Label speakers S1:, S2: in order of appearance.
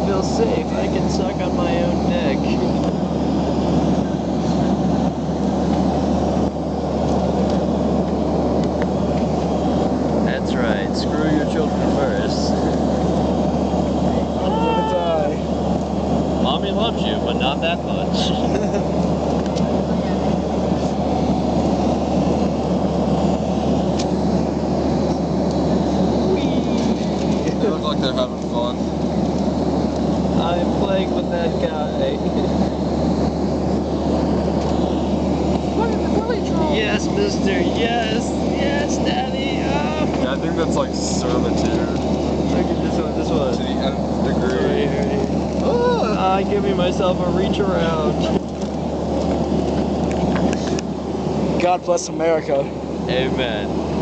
S1: feel safe. I can suck on my own dick. That's right. Screw your children first.
S2: I'm gonna die.
S1: Mommy loves you, but not that much.
S3: They look like they're having fun.
S1: I'm playing with that guy.
S2: Look at the bully troll.
S1: Yes, mister. Yes. Yes, daddy. Oh.
S3: Yeah, I think that's like servitude
S1: Look at this one. This
S3: to
S1: one.
S3: the nth degree.
S1: Right here. Oh, I give me myself a reach around.
S2: God bless America.
S1: Amen.